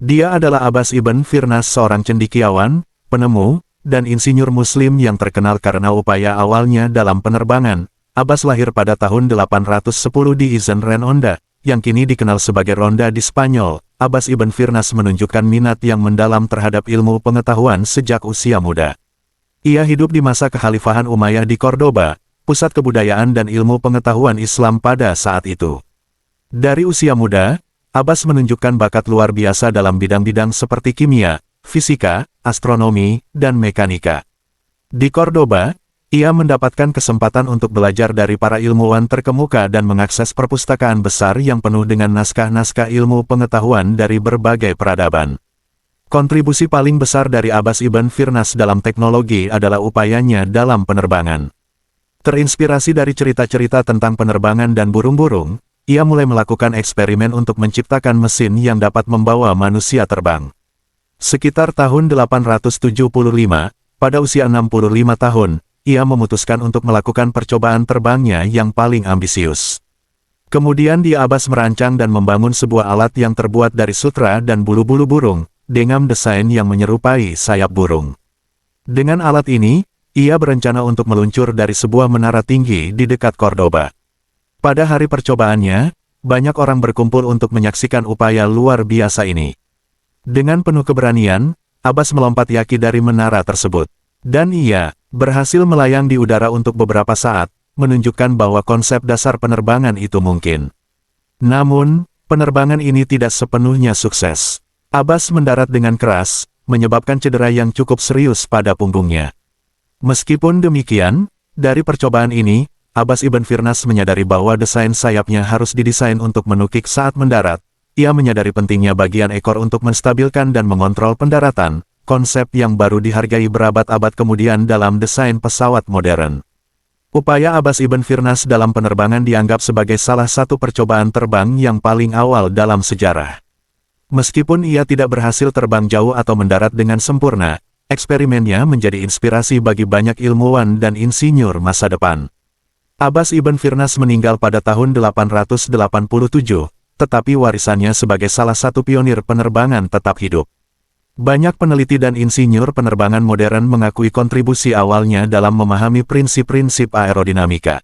Dia adalah Abbas ibn Firnas, seorang cendekiawan, penemu, dan insinyur muslim yang terkenal karena upaya awalnya dalam penerbangan. Abbas lahir pada tahun 810 di Izen Ronda, yang kini dikenal sebagai Ronda di Spanyol. Abbas ibn Firnas menunjukkan minat yang mendalam terhadap ilmu pengetahuan sejak usia muda. Ia hidup di masa kekhalifahan Umayyah di Cordoba, pusat kebudayaan dan ilmu pengetahuan Islam pada saat itu. Dari usia muda, Abbas menunjukkan bakat luar biasa dalam bidang-bidang seperti kimia, fisika, astronomi, dan mekanika. Di Cordoba, ia mendapatkan kesempatan untuk belajar dari para ilmuwan terkemuka dan mengakses perpustakaan besar yang penuh dengan naskah-naskah ilmu pengetahuan dari berbagai peradaban. Kontribusi paling besar dari Abbas ibn Firnas dalam teknologi adalah upayanya dalam penerbangan. Terinspirasi dari cerita-cerita tentang penerbangan dan burung-burung, ia mulai melakukan eksperimen untuk menciptakan mesin yang dapat membawa manusia terbang. Sekitar tahun 875, pada usia 65 tahun, ia memutuskan untuk melakukan percobaan terbangnya yang paling ambisius. Kemudian Abbas merancang dan membangun sebuah alat yang terbuat dari sutra dan bulu-bulu burung, dengan desain yang menyerupai sayap burung. Dengan alat ini, ia berencana untuk meluncur dari sebuah menara tinggi di dekat Cordoba. Pada hari percobaannya, banyak orang berkumpul untuk menyaksikan upaya luar biasa ini. Dengan penuh keberanian, Abbas melompat yaki dari menara tersebut. Dan ia berhasil melayang di udara untuk beberapa saat, menunjukkan bahwa konsep dasar penerbangan itu mungkin. Namun, penerbangan ini tidak sepenuhnya sukses. Abbas mendarat dengan keras, menyebabkan cedera yang cukup serius pada punggungnya. Meskipun demikian, dari percobaan ini, Abbas ibn Firnas menyadari bahwa desain sayapnya harus didesain untuk menukik saat mendarat. Ia menyadari pentingnya bagian ekor untuk menstabilkan dan mengontrol pendaratan, konsep yang baru dihargai berabad-abad kemudian dalam desain pesawat modern. Upaya Abbas ibn Firnas dalam penerbangan dianggap sebagai salah satu percobaan terbang yang paling awal dalam sejarah. Meskipun ia tidak berhasil terbang jauh atau mendarat dengan sempurna, eksperimennya menjadi inspirasi bagi banyak ilmuwan dan insinyur masa depan. Abbas ibn Firnas meninggal pada tahun 887, tetapi warisannya sebagai salah satu pionir penerbangan tetap hidup. Banyak peneliti dan insinyur penerbangan modern mengakui kontribusi awalnya dalam memahami prinsip-prinsip aerodinamika.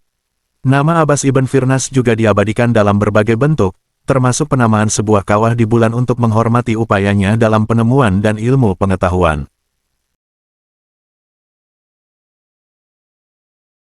Nama Abbas ibn Firnas juga diabadikan dalam berbagai bentuk, termasuk penamaan sebuah kawah di bulan untuk menghormati upayanya dalam penemuan dan ilmu pengetahuan.